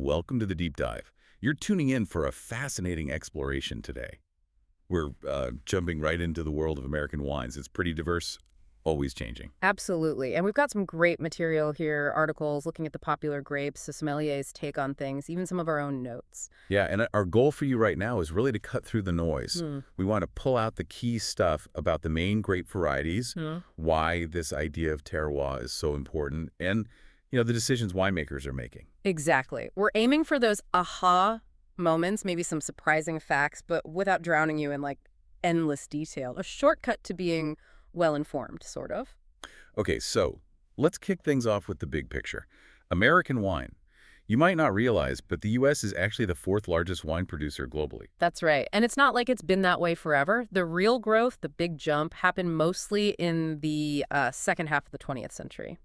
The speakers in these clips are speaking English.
welcome to the deep dive. You're tuning in for a fascinating exploration today. We're jumping right into the world of American wines. It's pretty diverse, always changing. Absolutely. And we've got some great material here, articles looking at the popular grapes, the sommelier's take on things, even some of our own notes. Yeah, and our goal for you right now is really to cut through the noise. Hmm. We want to pull out the key stuff about the main grape varieties, Hmm. why this idea of terroir is so important, and the decisions winemakers are making. Exactly. We're aiming for those aha moments, maybe some surprising facts, but without drowning you in endless detail. A shortcut to being well-informed, sort of. Okay, so let's kick things off with the big picture. American wine. You might not realize, but the U.S. is actually the fourth largest wine producer globally. That's right. And it's not like it's been that way forever. The real growth, the big jump, happened mostly in the second half of the 20th century.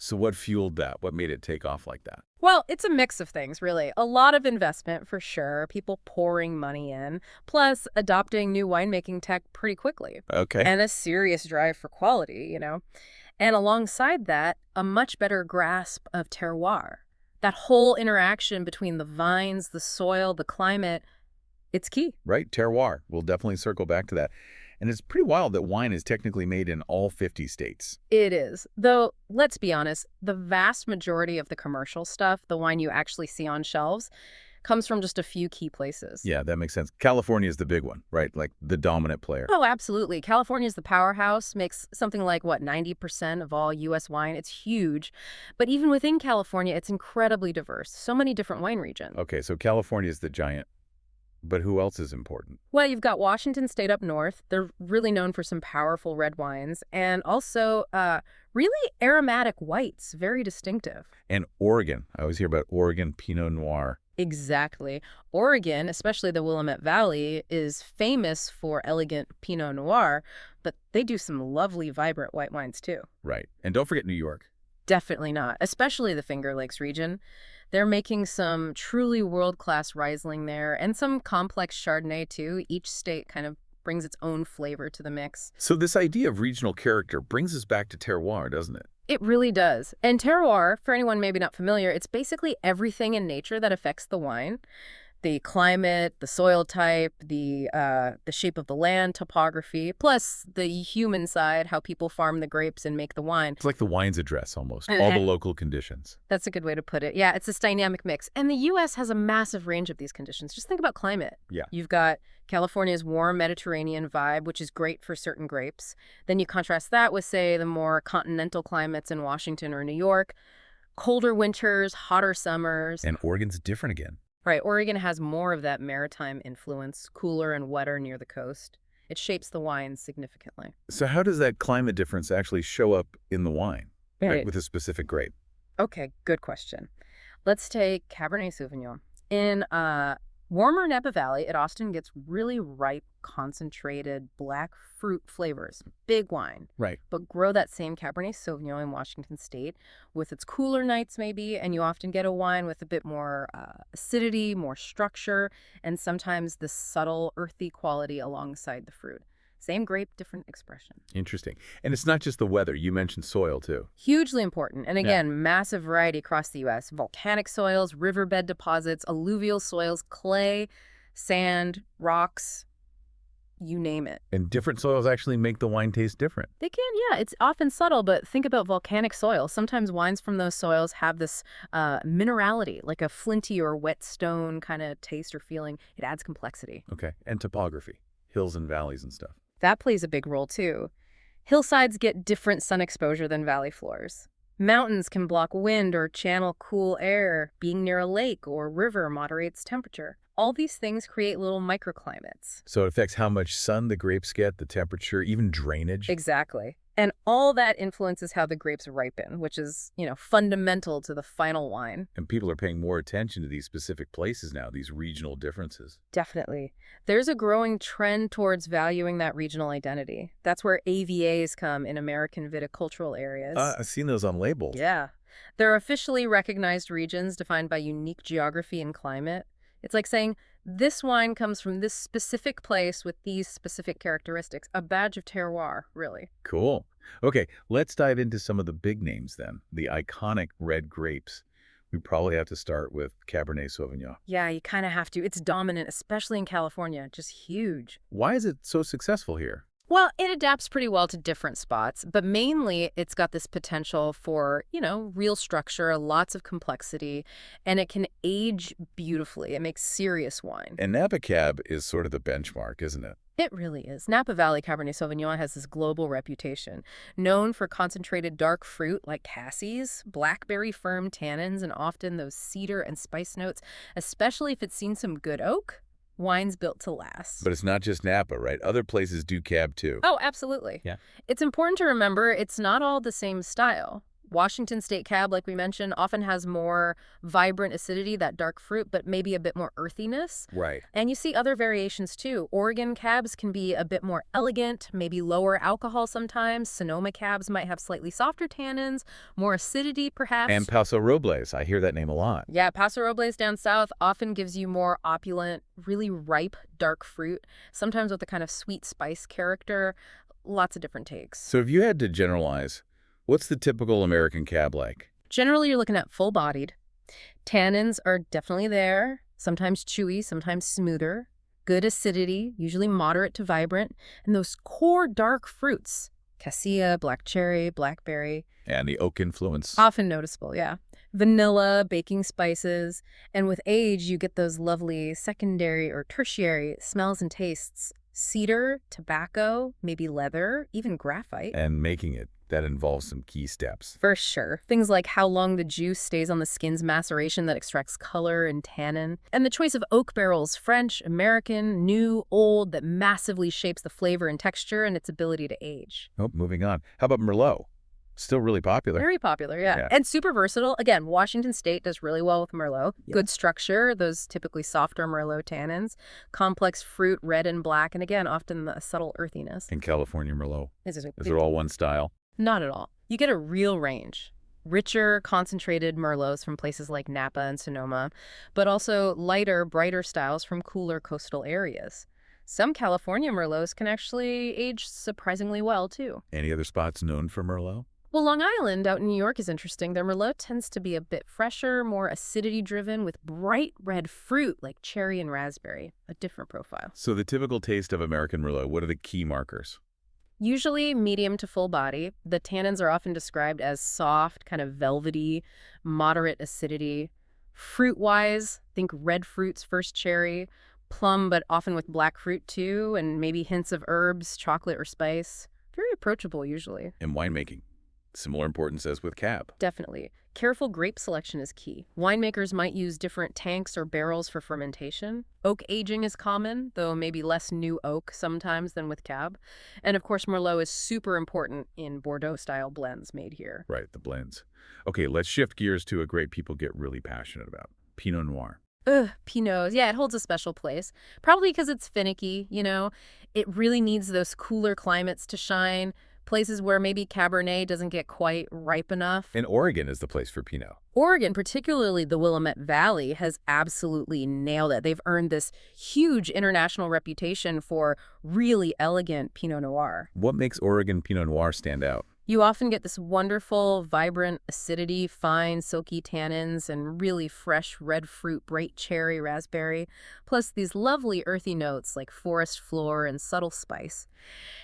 So what fueled that? What made it take off like that? Well, it's a mix of things, really. A lot of investment, for sure, people pouring money in, plus adopting new winemaking tech pretty quickly, Okay. and a serious drive for quality. And alongside that, a much better grasp of terroir. That whole interaction between the vines, the soil, the climate, it's key. Right, terroir. We'll definitely circle back to that. And it's pretty wild that wine is technically made in all 50 states. It is. Though, let's be honest, the vast majority of the commercial stuff, the wine you actually see on shelves, comes from just a few key places. Yeah, that makes sense. California is the big one, right? Like the dominant player. Oh, absolutely. California's the powerhouse, makes something like, 90% of all U.S. wine. It's huge. But even within California, it's incredibly diverse. So many different wine regions. Okay, so California is the giant. But who else is important? Well, you've got Washington State up north. They're really known for some powerful red wines and also really aromatic whites, very distinctive. And Oregon. I always hear about Oregon Pinot Noir. Exactly. Oregon, especially the Willamette Valley, is famous for elegant Pinot Noir, but they do some lovely, vibrant white wines too. Right. And don't forget New York. Definitely not, especially the Finger Lakes region. They're making some truly world-class Riesling there and some complex Chardonnay too. Each state kind of brings its own flavor to the mix. So this idea of regional character brings us back to terroir, doesn't it? It really does. And terroir, for anyone maybe not familiar, it's basically everything in nature that affects the wine. The climate, the soil type, the shape of the land, topography, plus the human side, how people farm the grapes and make the wine. It's like the wine's address almost, And- all the local conditions. That's a good way to put it. Yeah, it's this dynamic mix. And the U.S. has a massive range of these conditions. Just think about climate. Yeah. You've got California's warm Mediterranean vibe, which is great for certain grapes. Then you contrast that with, say, the more continental climates in Washington or New York. Colder winters, hotter summers. And Oregon's different again. Right, Oregon has more of that maritime influence, cooler and wetter near the coast. It shapes the wine significantly. So how does that climate difference actually show up in the wine, Right. with a specific grape? Okay, good question. Let's take Cabernet Sauvignon. In warmer Napa Valley, it often gets really ripe, concentrated, black fruit flavors. Big wine. Right. But grow that same Cabernet Sauvignon in Washington State with its cooler nights maybe, and you often get a wine with a bit more acidity, more structure, and sometimes the subtle earthy quality alongside the fruit. Same grape, different expression. Interesting. And it's not just the weather. You mentioned soil, too. Hugely important. And again, massive variety across the U.S. Volcanic soils, riverbed deposits, alluvial soils, clay, sand, rocks, you name it. And different soils actually make the wine taste different. They can, yeah. It's often subtle, but think about volcanic soil. Sometimes wines from those soils have this minerality, like a flinty or wet stone kind of taste or feeling. It adds complexity. Okay. And topography, hills and valleys and stuff. That plays a big role, too. Hillsides get different sun exposure than valley floors. Mountains can block wind or channel cool air. Being near a lake or river moderates temperature. All these things create little microclimates. So it affects how much sun the grapes get, the temperature, even drainage. Exactly. And all that influences how the grapes ripen, which is, fundamental to the final wine. And people are paying more attention to these specific places now, these regional differences. Definitely. There's a growing trend towards valuing that regional identity. That's where AVAs come in American viticultural areas. I've seen those on labels. Yeah. They're officially recognized regions defined by unique geography and climate. It's like saying, this wine comes from this specific place with these specific characteristics. A badge of terroir, really. Cool. Okay, let's dive into some of the big names then, the iconic red grapes. We probably have to start with Cabernet Sauvignon. Yeah, you kind of have to. It's dominant, especially in California, just huge. Why is it so successful here? Well, it adapts pretty well to different spots, but mainly it's got this potential for, real structure, lots of complexity, and it can age beautifully. It makes serious wine. And Napa Cab is sort of the benchmark, isn't it? It really is. Napa Valley Cabernet Sauvignon has this global reputation, known for concentrated dark fruit like cassis, blackberry firm tannins, and often those cedar and spice notes, especially if it's seen some good oak. Wine's built to last. But it's not just Napa, right? Other places do Cab too. Oh, absolutely. Yeah. It's important to remember it's not all the same style. Washington State Cab, like we mentioned, often has more vibrant acidity, that dark fruit, but maybe a bit more earthiness. Right. And you see other variations too. Oregon Cabs can be a bit more elegant, maybe lower alcohol sometimes. Sonoma Cabs might have slightly softer tannins, more acidity perhaps. And Paso Robles, I hear that name a lot. Yeah, Paso Robles down south often gives you more opulent, really ripe, dark fruit, sometimes with a kind of sweet spice character. Lots of different takes. So if you had to generalize, what's the typical American Cab like? Generally, you're looking at full-bodied. Tannins are definitely there, sometimes chewy, sometimes smoother. Good acidity, usually moderate to vibrant. And those core dark fruits, cassia, black cherry, blackberry. And the oak influence. Often noticeable, yeah. Vanilla, baking spices. And with age, you get those lovely secondary or tertiary smells and tastes. Cedar, tobacco, maybe leather, even graphite. And making it, that involves some key steps. For sure. Things like how long the juice stays on the skin's maceration that extracts color and tannin. And the choice of oak barrels, French, American, new, old, that massively shapes the flavor and texture and its ability to age. Oh, moving on. How about Merlot? Still really popular. Very popular, yeah. Yeah. And super versatile. Again, Washington State does really well with Merlot. Yeah. Good structure, those typically softer Merlot tannins. Complex fruit, red and black, and again, often the subtle earthiness. In California Merlot. Is Is it all one style? Not at all. You get a real range. Richer, concentrated Merlots from places like Napa and Sonoma, but also lighter, brighter styles from cooler coastal areas. Some California Merlots can actually age surprisingly well, too. Any other spots known for Merlot? Well, Long Island out in New York is interesting. Their Merlot tends to be a bit fresher, more acidity-driven, with bright red fruit like cherry and raspberry. A different profile. So the typical taste of American Merlot, what are the key markers? Usually medium to full body. The tannins are often described as soft, kind of velvety, moderate acidity. Fruit-wise, think red fruits, first cherry, plum, but often with black fruit too, and maybe hints of herbs, chocolate, or spice. Very approachable usually. In winemaking, similar importance as with Cab. Definitely. Careful grape selection is key. Winemakers might use different tanks or barrels for fermentation. Oak aging is common, though maybe less new oak sometimes than with Cab. And of course, Merlot is super important in Bordeaux-style blends made here. Right, the blends. Okay, let's shift gears to a grape people get really passionate about. Pinot Noir. Ugh, Pinots. Yeah, it holds a special place. Probably because it's finicky, It really needs those cooler climates to shine. Places where maybe Cabernet doesn't get quite ripe enough. And Oregon is the place for Pinot. Oregon, particularly the Willamette Valley, has absolutely nailed it. They've earned this huge international reputation for really elegant Pinot Noir. What makes Oregon Pinot Noir stand out? You often get this wonderful, vibrant acidity, fine, silky tannins, and really fresh red fruit, bright cherry, raspberry, plus these lovely earthy notes like forest floor and subtle spice.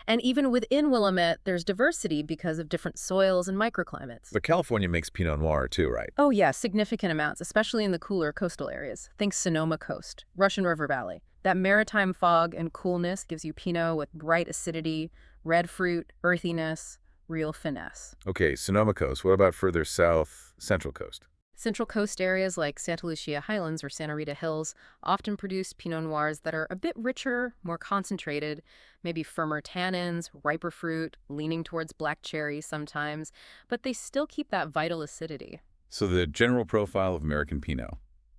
And even within Willamette, there's diversity because of different soils and microclimates. But California makes Pinot Noir too, right? Oh yeah, significant amounts, especially in the cooler coastal areas. Think Sonoma Coast, Russian River Valley. That maritime fog and coolness gives you Pinot with bright acidity, red fruit, earthiness, real finesse. Okay, Sonoma Coast. What about further south, Central Coast? Central Coast areas like Santa Lucia Highlands or Santa Rita Hills often produce Pinot Noirs that are a bit richer, more concentrated, maybe firmer tannins, riper fruit, leaning towards black cherry sometimes, but they still keep that vital acidity. So the general profile of American Pinot,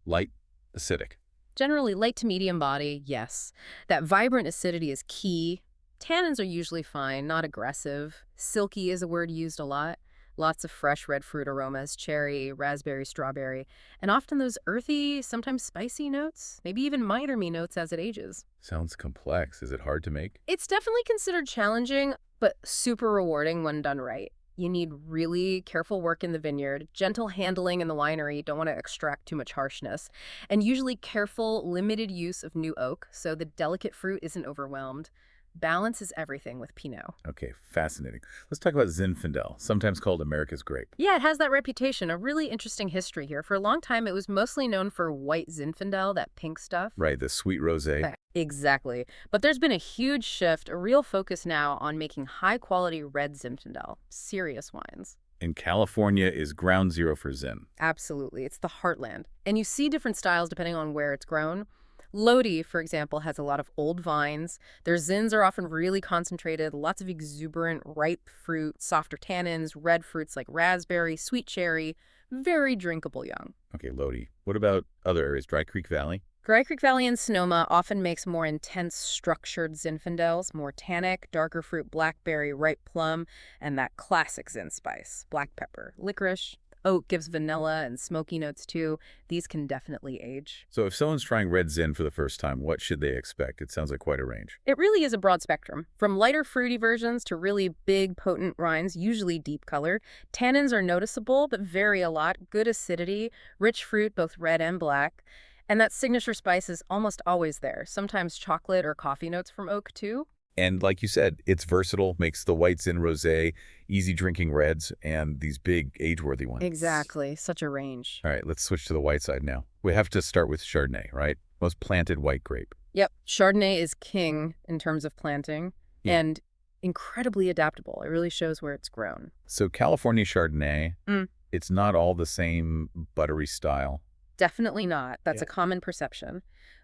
light, acidic. Generally light to medium body, yes. That vibrant acidity is key. Tannins are usually fine, not aggressive. Silky is a word used a lot. Lots of fresh red fruit aromas, cherry, raspberry, strawberry, and often those earthy, sometimes spicy notes, maybe even minor notes as it ages. Sounds complex. Is it hard to make? It's definitely considered challenging, but super rewarding when done right. You need really careful work in the vineyard, gentle handling in the winery, don't want to extract too much harshness, and usually careful, limited use of new oak so the delicate fruit isn't overwhelmed. Balance is everything with Pinot. Okay, fascinating. Let's talk about Zinfandel, sometimes called America's grape. Yeah, it has that reputation, a really interesting history here. For a long time, it was mostly known for white Zinfandel, that pink stuff. Right, the sweet rosé. Exactly. But there's been a huge shift, a real focus now on making high-quality red Zinfandel, serious wines. In California is ground zero for Zin. Absolutely. It's the heartland. And you see different styles depending on where it's grown. Lodi, for example, has a lot of old vines. Their zins are often really concentrated, lots of exuberant, ripe fruit, softer tannins, red fruits like raspberry, sweet cherry, very drinkable young. Okay, Lodi. What about other areas? Dry Creek Valley? Dry Creek Valley and Sonoma often makes more intense, structured Zinfandels, more tannic, darker fruit blackberry, ripe plum, and that classic Zin spice, black pepper, licorice. Oak gives vanilla and smoky notes too. These can definitely age. So if someone's trying red Zin for the first time, what should they expect? It sounds like quite a range. It really is a broad spectrum. From lighter fruity versions to really big, potent wines, usually deep color. Tannins are noticeable, but vary a lot. Good acidity, rich fruit, both red and black. And that signature spice is almost always there. Sometimes chocolate or coffee notes from oak too. And like you said, it's versatile, makes the white Zin rosé, easy drinking reds, and these big age-worthy ones. Exactly. Such a range. All right, let's switch to the white side now. We have to start with Chardonnay, right? Most planted white grape. Yep. Chardonnay is king in terms of planting Yeah. and incredibly adaptable. It really shows where it's grown. So California Chardonnay, Mm. it's not all the same buttery style. Definitely not. That's Yeah. a common perception.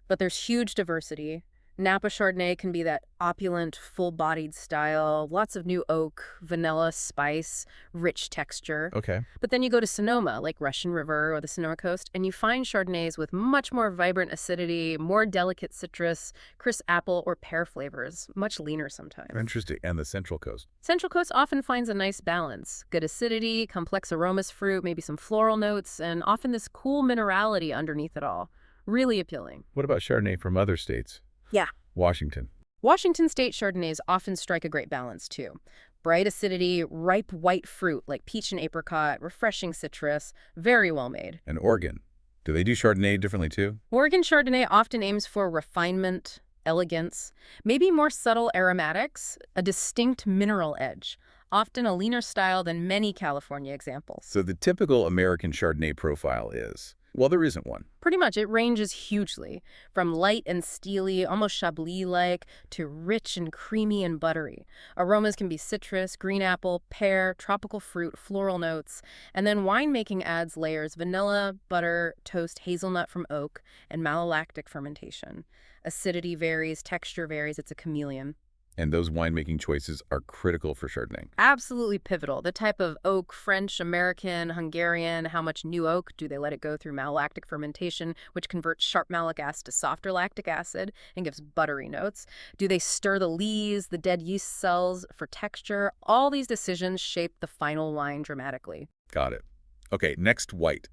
But there's huge diversity. Napa Chardonnay can be that opulent, full-bodied style, lots of new oak, vanilla, spice, rich texture. Okay. But then you go to Sonoma, like Russian River or the Sonoma Coast, and you find Chardonnays with much more vibrant acidity, more delicate citrus, crisp apple or pear flavors, much leaner sometimes. Interesting. And the Central Coast. Central Coast often finds a nice balance. Good acidity, complex aromas fruit, maybe some floral notes, and often this cool minerality underneath it all. Really appealing. What about Chardonnay from other states? Yeah. Washington. Washington State Chardonnays often strike a great balance, too. Bright acidity, ripe white fruit like peach and apricot, refreshing citrus, very well made. And Oregon. Do they do Chardonnay differently too? Oregon Chardonnay often aims for refinement, elegance, maybe more subtle aromatics, a distinct mineral edge, often a leaner style than many California examples. So the typical American Chardonnay profile is, well, there isn't one. Pretty much, it ranges hugely, from light and steely, almost Chablis-like, to rich and creamy and buttery. Aromas can be citrus, green apple, pear, tropical fruit, floral notes, and then winemaking adds layers: vanilla, butter, toast, hazelnut from oak, and malolactic fermentation. Acidity varies, texture varies, it's a chameleon. And those winemaking choices are critical for Chardonnay. Absolutely pivotal. The type of oak, French, American, Hungarian, how much new oak, do they let it go through malolactic fermentation, which converts sharp malic acid to softer lactic acid and gives buttery notes? Do they stir the lees, the dead yeast cells for texture? All these decisions shape the final wine dramatically. Got it. Okay, next white.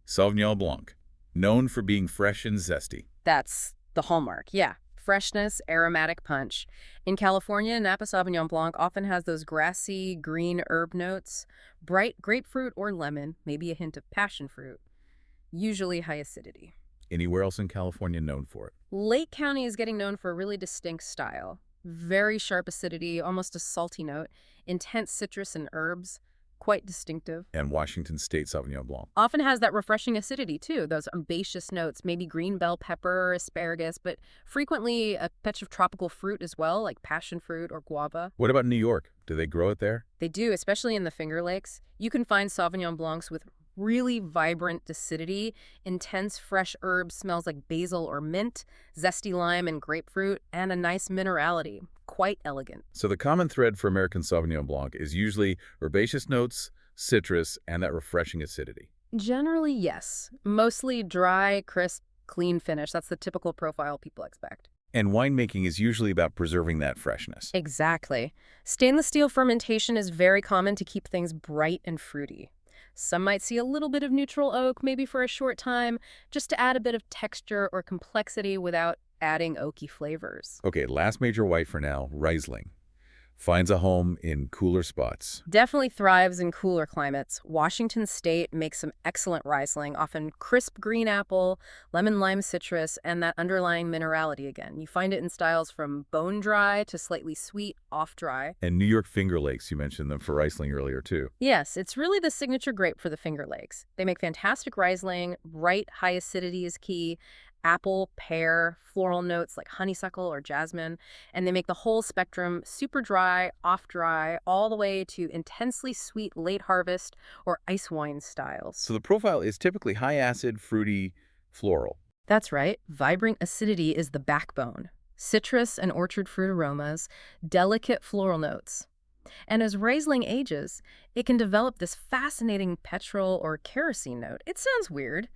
Sauvignon Blanc, known for being fresh and zesty. That's the hallmark, yeah. Freshness, aromatic punch. In California, Napa Sauvignon Blanc often has those grassy, green herb notes, bright grapefruit or lemon, maybe a hint of passion fruit, usually high acidity. Anywhere else in California known for it? Lake County is getting known for a really distinct style. Very sharp acidity, almost a salty note, intense citrus and herbs, quite distinctive. And Washington State Sauvignon Blanc. Often has that refreshing acidity, too, those herbaceous notes, maybe green bell pepper or asparagus, but frequently a touch of tropical fruit as well, like passion fruit or guava. What about New York? Do they grow it there? They do, especially in the Finger Lakes. You can find Sauvignon Blancs with really vibrant acidity, intense fresh herbs, smells like basil or mint, zesty lime and grapefruit, and a nice minerality. Quite elegant. So the common thread for American Sauvignon Blanc is usually herbaceous notes, citrus, and that refreshing acidity. Generally, yes. Mostly dry, crisp, clean finish. That's the typical profile people expect. And winemaking is usually about preserving that freshness. Exactly. Stainless steel fermentation is very common to keep things bright and fruity. Some might see a little bit of neutral oak, maybe for a short time, just to add a bit of texture or complexity without adding oaky flavors. Okay, last major white for now, Riesling. Finds a home in cooler spots. Definitely thrives in cooler climates. Washington State makes some excellent Riesling, often crisp green apple, lemon lime citrus, and that underlying minerality again. You find it in styles from bone dry to slightly sweet, off dry. And New York Finger Lakes, you mentioned them for Riesling earlier, too. Yes, it's really the signature grape for the Finger Lakes. They make fantastic Riesling, bright, high acidity is key, apple, pear, floral notes like honeysuckle or jasmine, and they make the whole spectrum super dry, off dry, all the way to intensely sweet late harvest or ice wine styles. So the profile is typically high acid, fruity, floral. That's right. Vibrant acidity is the backbone. Citrus and orchard fruit aromas, delicate floral notes. And as Riesling ages, it can develop this fascinating petrol or kerosene note. It sounds weird,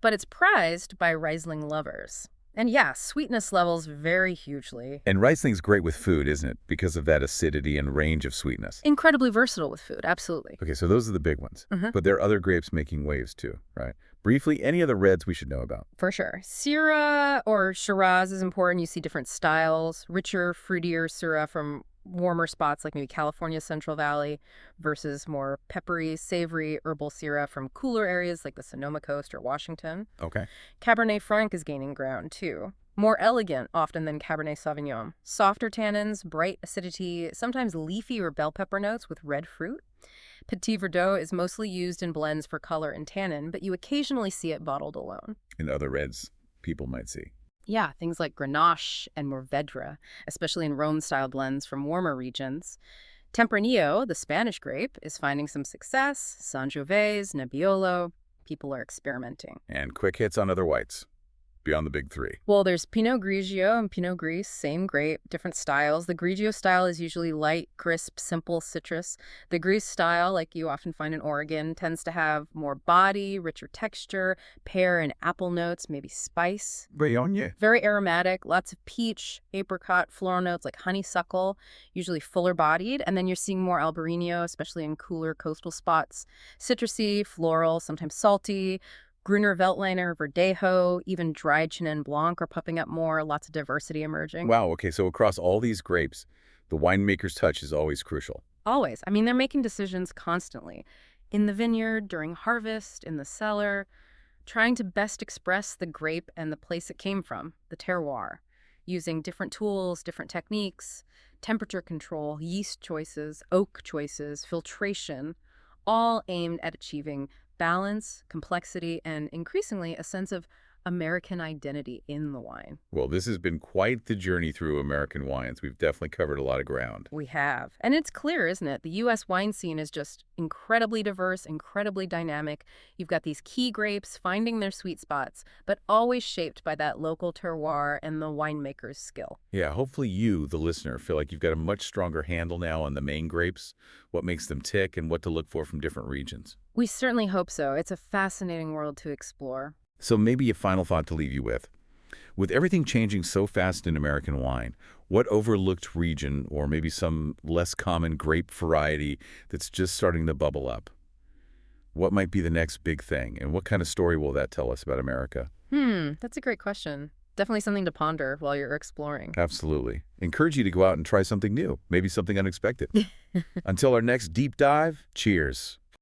but it's prized by Riesling lovers. And yeah, sweetness levels vary hugely. And Riesling's great with food, isn't it? Because of that acidity and range of sweetness. Incredibly versatile with food, absolutely. Okay, so those are the big ones. But there are other grapes making waves too, right? Briefly, any other reds we should know about? For sure. Syrah or Shiraz is important. You see different styles, richer, fruitier Syrah from warmer spots like maybe California Central Valley versus more peppery, savory, herbal Syrah from cooler areas like the Sonoma Coast or Washington. Okay. Cabernet Franc is gaining ground too. More elegant often than Cabernet Sauvignon. Softer tannins, bright acidity, sometimes leafy or bell pepper notes with red fruit. Petit Verdot is mostly used in blends for color and tannin, but you occasionally see it bottled alone. And other reds people might see. Yeah, things like Grenache and Mourvedre, especially in Rhone-style blends from warmer regions. Tempranillo, the Spanish grape, is finding some success. Sangiovese, Nebbiolo, people are experimenting. And quick hits on other whites, beyond the big three. Well, there's Pinot Grigio and Pinot Gris, same grape, different styles. The Grigio style is usually light, crisp, simple citrus. The Gris style, like you often find in Oregon, tends to have more body, richer texture, pear and apple notes, maybe spice. Bayonne. Very aromatic, lots of peach, apricot, floral notes like honeysuckle, usually fuller bodied. And then you're seeing more Albarino, especially in cooler coastal spots. Citrusy, floral, sometimes salty. Gruner Veltliner, Verdejo, even dried Chenin Blanc are popping up more, lots of diversity emerging. Wow, okay, so across all these grapes, the winemaker's touch is always crucial. Always. I mean, they're making decisions constantly. In the vineyard, during harvest, in the cellar, trying to best express the grape and the place it came from, the terroir, using different tools, different techniques, temperature control, yeast choices, oak choices, filtration, all aimed at achieving balance, complexity, and increasingly a sense of American identity in the wine. Well, this has been quite the journey through American wines. We've definitely covered a lot of ground. We have. And it's clear, isn't it? The U.S. wine scene is just incredibly diverse, incredibly dynamic. You've got these key grapes finding their sweet spots, but always shaped by that local terroir and the winemaker's skill. Yeah, hopefully you, the listener, feel like you've got a much stronger handle now on the main grapes, what makes them tick, and what to look for from different regions. We certainly hope so. It's a fascinating world to explore. So maybe a final thought to leave you with. With everything changing so fast in American wine, what overlooked region or maybe some less common grape variety that's just starting to bubble up? What might be the next big thing, and what kind of story will that tell us about America? That's a great question. Definitely something to ponder while you're exploring. Absolutely. Encourage you to go out and try something new, maybe something unexpected. Until our next deep dive, cheers.